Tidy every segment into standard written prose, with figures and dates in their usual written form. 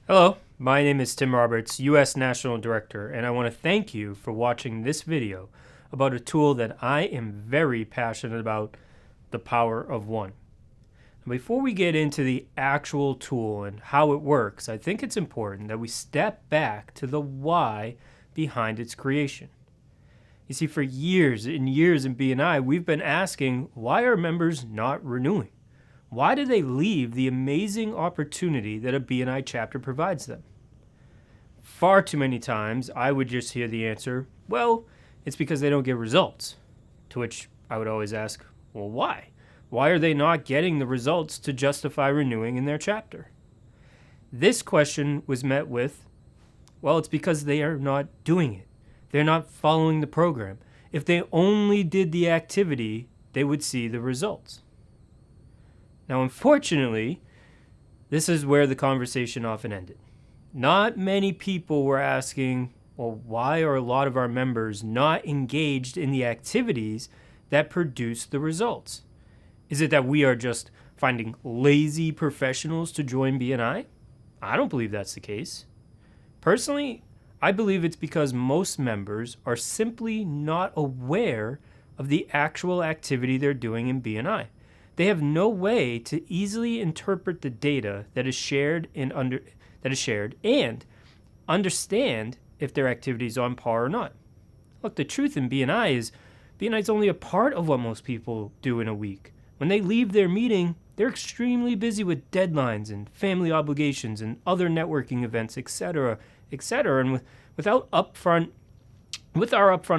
Hello, my name is Tim Roberts, U.S. National Director, and I want to thank you for watching this video about a tool that I am very passionate about, the power of one. Before we get into the actual tool and how it works, I think it's important that we step back to the why behind its creation. You see, for years and years in BNI, we've been asking, why are members not renewing? Why do they leave the amazing opportunity that a BNI chapter provides them? Far too many times, I would just hear the answer, well, it's because they don't get results. To which I would always ask, well, why? Why are they not getting the results to justify renewing in their chapter? This question was met with, well, it's because they are not doing it. They're not following the program. If they only did the activity, they would see the results. Now, unfortunately, this is where the conversation often ended. Not many people were asking, well, why are a lot of our members not engaged in the activities that produce the results? Is it that we are just finding lazy professionals to join BNI? I don't believe that's the case. Personally, I believe it's because most members are simply not aware of the actual activity they're doing in BNI. They have no way to easily interpret the data that is shared and understand if their activity is on par or not. Look, the truth in BNI is only a part of what most people do in a week. When they leave their meeting, they're extremely busy with deadlines and family obligations and other networking events, etc., etc. And with our upfront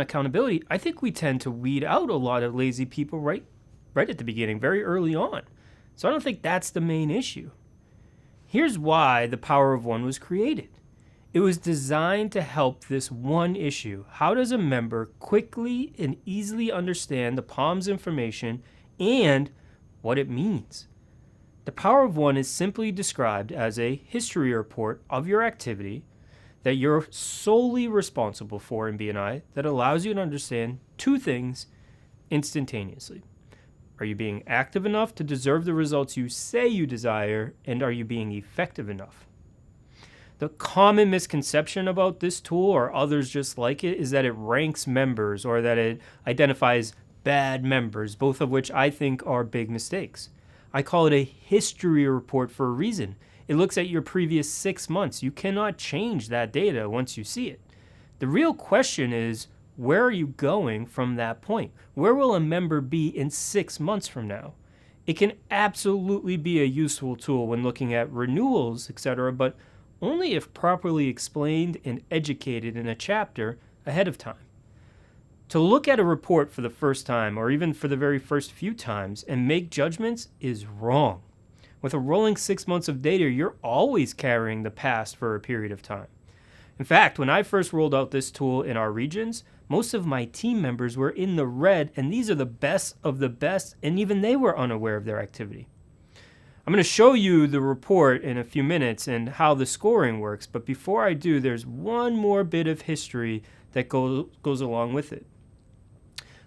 accountability, I think we tend to weed out a lot of lazy people right at the beginning, very early on. So I don't think that's the main issue. Here's why the Power of One was created. It was designed to help this one issue. How does a member quickly and easily understand the POMS information and what it means? The Power of One is simply described as a history report of your activity that you're solely responsible for in BNI that allows you to understand two things instantaneously. Are you being active enough to deserve the results you say you desire, and are you being effective enough? The common misconception about this tool, or others just like it, is that it ranks members or that it identifies bad members, both of which I think are big mistakes. I call it a history report for a reason. It looks at your previous 6 months. You cannot change that data once you see it. The real question is, where are you going from that point? Where will a member be in 6 months from now? It can absolutely be a useful tool when looking at renewals, etc., but only if properly explained and educated in a chapter ahead of time. To look at a report for the first time, or even for the very first few times, and make judgments is wrong. With a rolling 6 months of data, you're always carrying the past for a period of time. In fact, when I first rolled out this tool in our regions, most of my team members were in the red, and these are the best of the best, and even they were unaware of their activity. I'm going to show you the report in a few minutes and how the scoring works, but before I do, there's one more bit of history that goes along with it.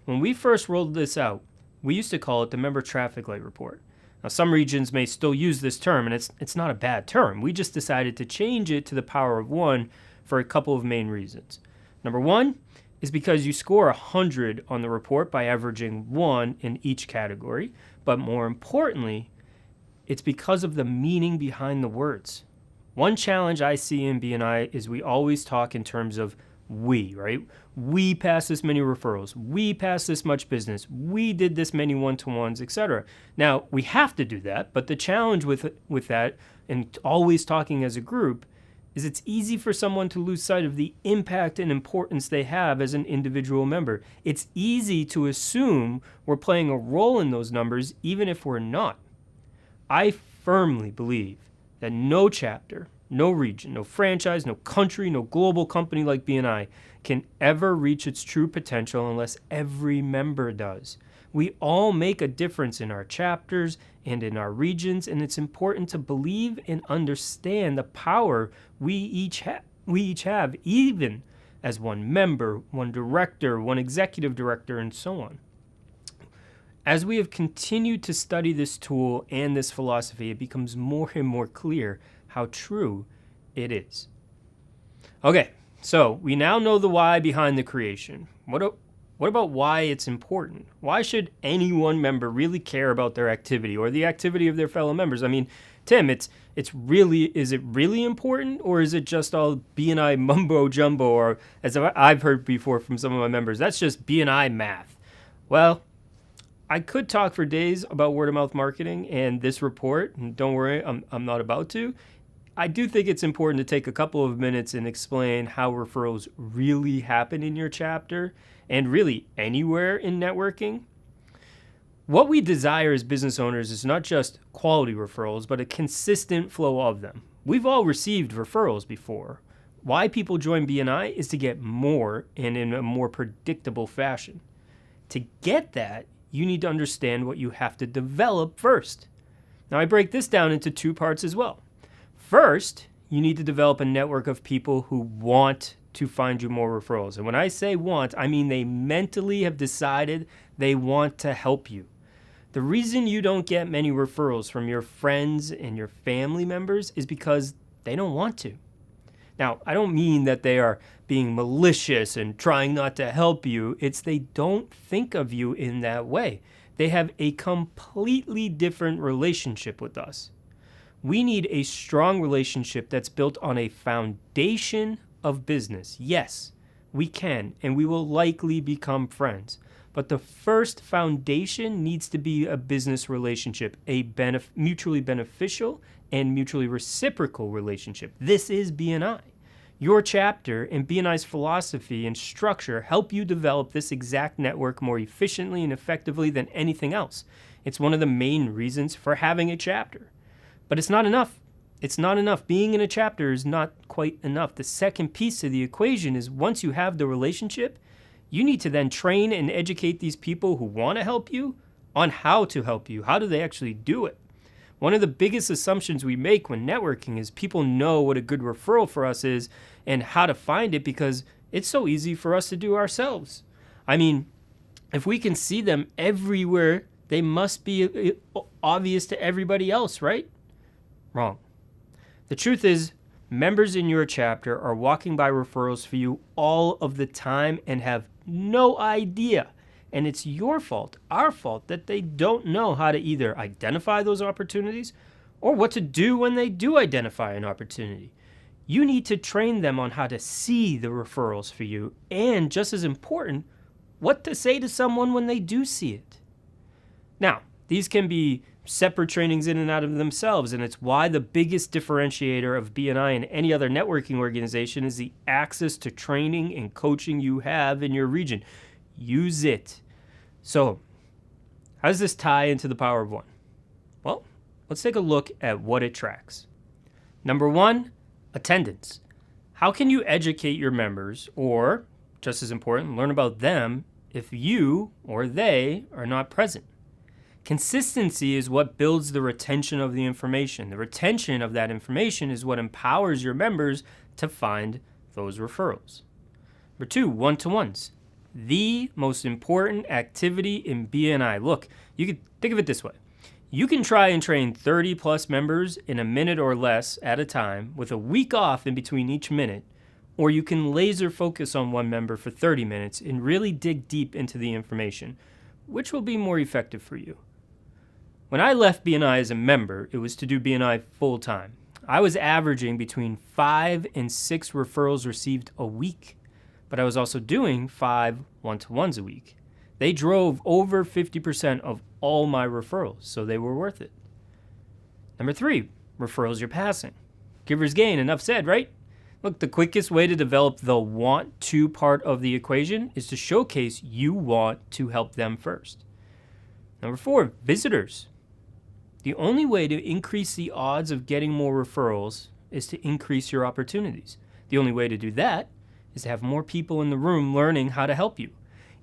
When we first rolled this out, we used to call it the Member Traffic Light Report. Now, some regions may still use this term, and it's not a bad term. We just decided to change it to the Power of One for a couple of main reasons. Number one is because you score 100 on the report by averaging 1 in each category, but more importantly, it's because of the meaning behind the words. One challenge I see in BNI is we always talk in terms of we, right? We passed this many referrals. We passed this much business. We did this many one-to-ones, etc. Now, we have to do that, but the challenge with that and always talking as a group is it's easy for someone to lose sight of the impact and importance they have as an individual member. It's easy to assume we're playing a role in those numbers even if we're not. I firmly believe that no chapter, no region, no franchise, no country, no global company like BNI can ever reach its true potential unless every member does. We all make a difference in our chapters and in our regions, and it's important to believe and understand the power we each have, even as one member, one director, one executive director, and so on. As we have continued to study this tool and this philosophy, it becomes more and more clear how true it is. Okay, so we now know the why behind the creation. What about why it's important? Why should any one member really care about their activity or the activity of their fellow members? I mean, Tim, is it really important, or is it just all B&I mumbo jumbo, or as I've heard before from some of my members, that's just B&I math? Well, I could talk for days about word of mouth marketing and this report, and don't worry, I'm not about to. I do think it's important to take a couple of minutes and explain how referrals really happen in your chapter and really anywhere in networking. What we desire as business owners is not just quality referrals, but a consistent flow of them. We've all received referrals before. Why people join B&I is to get more and in a more predictable fashion. To get that, you need to understand what you have to develop first. Now, I break this down into two parts as well. First, you need to develop a network of people who want to find you more referrals. And when I say want, I mean they mentally have decided they want to help you. The reason you don't get many referrals from your friends and your family members is because they don't want to. Now, I don't mean that they are being malicious and trying not to help you. It's they don't think of you in that way. They have a completely different relationship with us. We need a strong relationship that's built on a foundation of business. Yes, we can, and we will likely become friends. But the first foundation needs to be a business relationship, a mutually beneficial and mutually reciprocal relationship. This is B&I. Your chapter and B&I's philosophy and structure help you develop this exact network more efficiently and effectively than anything else. It's one of the main reasons for having a chapter. But it's not enough. It's not enough. Being in a chapter is not quite enough. The second piece of the equation is once you have the relationship, you need to then train and educate these people who want to help you on how to help you. How do they actually do it? One of the biggest assumptions we make when networking is people know what a good referral for us is and how to find it because it's so easy for us to do ourselves. I mean, if we can see them everywhere, they must be obvious to everybody else, right? Wrong. The truth is, members in your chapter are walking by referrals for you all of the time and have no idea. And it's your fault, our fault, that they don't know how to either identify those opportunities or what to do when they do identify an opportunity. You need to train them on how to see the referrals for you and, just as important, what to say to someone when they do see it. Now, these can be separate trainings in and out of themselves, and it's why the biggest differentiator of B&I and any other networking organization is the access to training and coaching you have in your region. Use it. So, how does this tie into the power of one? Well, let's take a look at what it tracks. Number one, attendance. How can you educate your members, or, just as important, learn about them if you or they are not present? Consistency is what builds the retention of the information. The retention of that information is what empowers your members to find those referrals. Number two, one-to-ones. The most important activity in B&I. Look, you can think of it this way. You can try and train 30 plus members in a minute or less at a time with a week off in between each minute, or you can laser focus on one member for 30 minutes and really dig deep into the information. Which will be more effective for you? When I left B&I as a member, it was to do B&I full time. I was averaging between 5 and 6 referrals received a week, but I was also doing 5 one-to-ones a week. They drove over 50% of all my referrals, so they were worth it. Number 3, referrals you're passing. Givers gain, enough said, right? Look, the quickest way to develop the want to part of the equation is to showcase you want to help them first. Number 4, visitors. The only way to increase the odds of getting more referrals is to increase your opportunities. The only way to do that is to have more people in the room learning how to help you.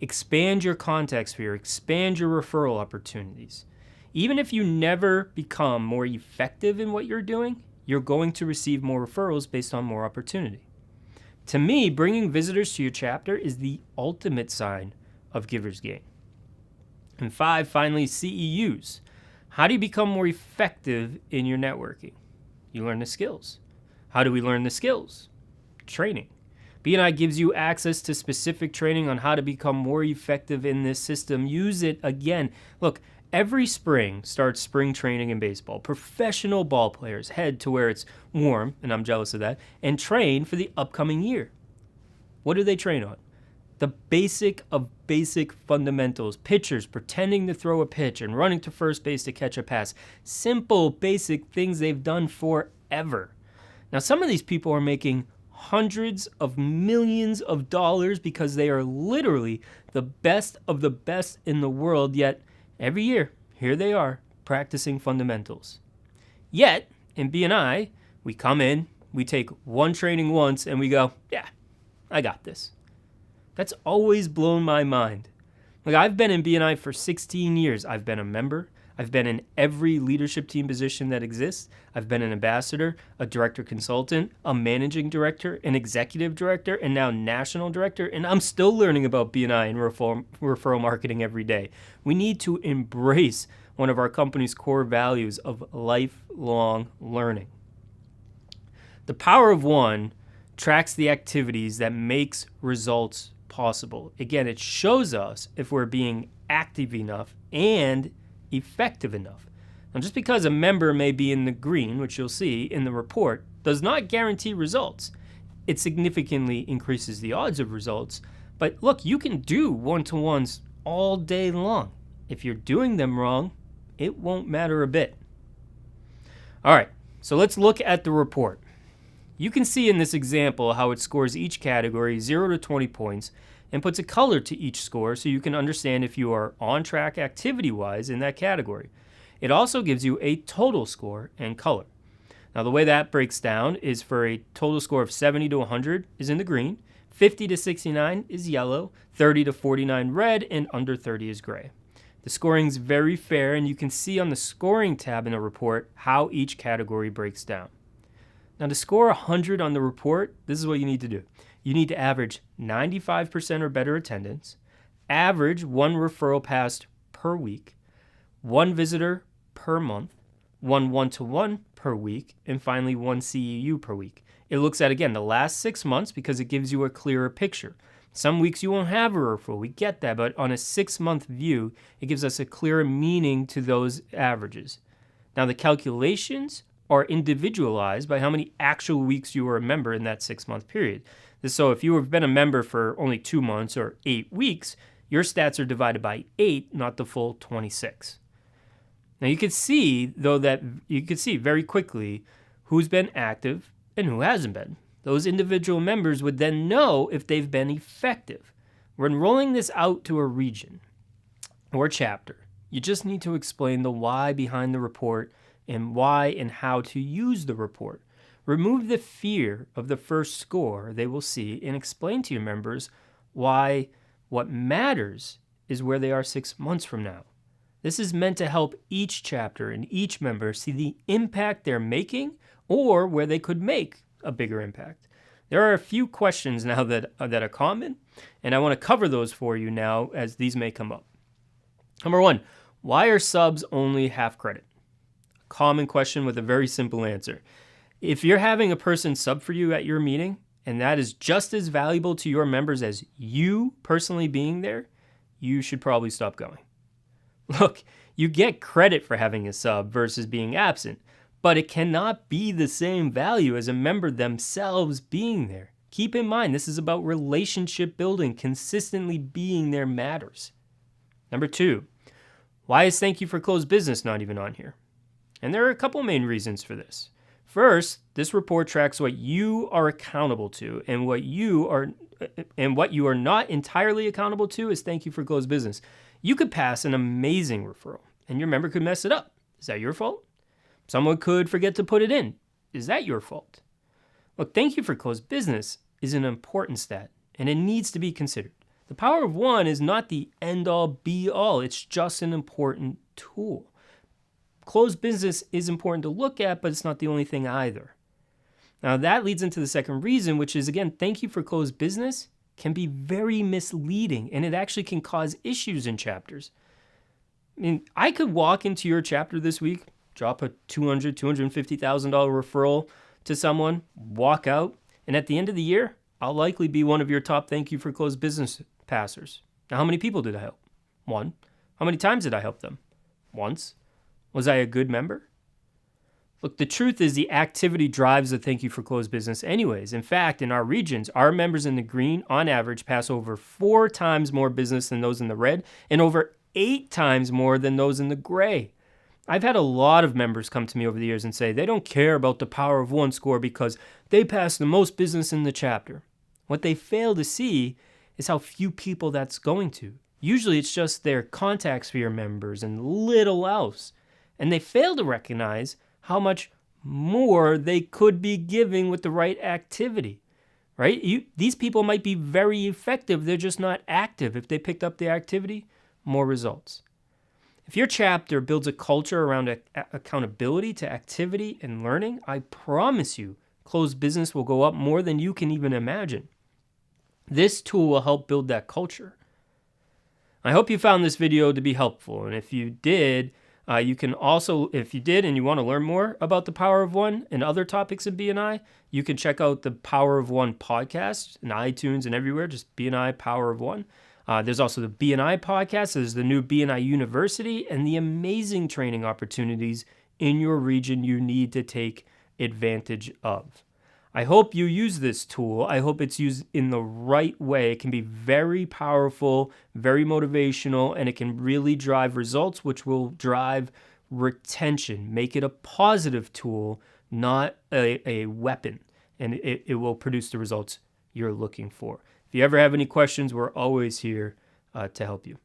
Expand your contact sphere, expand your referral opportunities. Even if you never become more effective in what you're doing, you're going to receive more referrals based on more opportunity. To me, bringing visitors to your chapter is the ultimate sign of givers gain. And 5, finally, CEUs. How do you become more effective in your networking? You learn the skills. How do we learn the skills? Training. BNI gives you access to specific training on how to become more effective in this system. Use it again. Look, every spring starts spring training in baseball. Professional ball players head to where it's warm, and I'm jealous of that, and train for the upcoming year. What do they train on? The basic of basic fundamentals. Pitchers pretending to throw a pitch and running to first base to catch a pass. Simple, basic things they've done forever. Now, some of these people are making hundreds of millions of dollars because they are literally the best of the best in the world, yet every year, here they are, practicing fundamentals. Yet, in BNI, we come in, we take one training once, and we go, yeah, I got this. That's always blown my mind. Like, I've been in BNI for 16 years. I've been a member. I've been in every leadership team position that exists. I've been an ambassador, a director consultant, a managing director, an executive director, and now national director. And I'm still learning about BNI and referral marketing every day. We need to embrace one of our company's core values of lifelong learning. The power of one tracks the activities that makes results possible. Again, it shows us if we're being active enough and effective enough. Now, just because a member may be in the green, which you'll see in the report, does not guarantee results. It significantly increases the odds of results. But look, you can do one-to-ones all day long. If you're doing them wrong, it won't matter a bit. All right, so let's look at the report. You can see in this example how it scores each category 0 to 20 points and puts a color to each score so you can understand if you are on track activity-wise in that category. It also gives you a total score and color. Now, the way that breaks down is for a total score of 70 to 100 is in the green, 50 to 69 is yellow, 30 to 49 red, and under 30 is gray. The scoring is very fair, and you can see on the scoring tab in the report how each category breaks down. Now, to score 100 on the report, this is what you need to do. You need to average 95% or better attendance, average one referral passed per week, one visitor per month, one one-to-one per week, and finally one CEU per week. It looks at, again, the last 6 months because it gives you a clearer picture. Some weeks you won't have a referral, we get that, but on a 6-month view, it gives us a clearer meaning to those averages. Now, the calculations are individualized by how many actual weeks you were a member in that 6-month period. So if you have been a member for only 2 months or 8 weeks, your stats are divided by 8, not the full 26. Now you can see, though, that you can see very quickly who's been active and who hasn't been. Those individual members would then know if they've been effective. When rolling this out to a region or chapter, you just need to explain the why behind the report and why and how to use the report. Remove the fear of the first score they will see and explain to your members why what matters is where they are 6 months from now. This is meant to help each chapter and each member see the impact they're making or where they could make a bigger impact. There are a few questions now that are common, and I want to cover those for you now as these may come up. Number 1, why are subs only half credit? A common question with a very simple answer. If you're having a person sub for you at your meeting, and that is just as valuable to your members as you personally being there, you should probably stop going. Look, you get credit for having a sub versus being absent, but it cannot be the same value as a member themselves being there. Keep in mind, this is about relationship building. Consistently being there matters. Number 2, why is thank you for closed business not even on here? And there are a couple main reasons for this. First, this report tracks what you are accountable to, and what you are not entirely accountable to is thank you for closed business. You could pass an amazing referral, and your member could mess it up. Is that your fault? Someone could forget to put it in. Is that your fault? Look, thank you for closed business is an important stat, and it needs to be considered. The power of one is not the end-all, be-all. It's just an important tool. Closed business is important to look at, but it's not the only thing either. Now, that leads into the second reason, which is, again, thank you for closed business can be very misleading, and it actually can cause issues in chapters. I mean, I could walk into your chapter this week, drop a $250,000 referral to someone, walk out, and at the end of the year, I'll likely be one of your top thank you for closed business passers. Now, how many people did I help? 1. How many times did I help them? Once. Was I a good member? Look, the truth is the activity drives the thank you for closed business anyways. In fact, in our regions, our members in the green, on average, pass over 4 times more business than those in the red and over 8 times more than those in the gray. I've had a lot of members come to me over the years and say they don't care about the Power of One score because they pass the most business in the chapter. What they fail to see is how few people that's going to. Usually it's just their contact sphere members and little else. And they fail to recognize how much more they could be giving with the right activity, right? These people might be very effective. They're just not active. If they picked up the activity, more results. If your chapter builds a culture around accountability to activity and learning, I promise you, closed business will go up more than you can even imagine. This tool will help build that culture. I hope you found this video to be helpful. And if you did, you can also, if you did and you want to learn more about the Power of One and other topics in BNI, you can check out the Power of One podcast in iTunes and everywhere, just BNI Power of One. There's also the BNI podcast, there's the new BNI University, and the amazing training opportunities in your region you need to take advantage of. I hope you use this tool. I hope it's used in the right way. It can be very powerful, very motivational, and it can really drive results, which will drive retention. Make it a positive tool, not a weapon, and it will produce the results you're looking for. If you ever have any questions, we're always here to help you.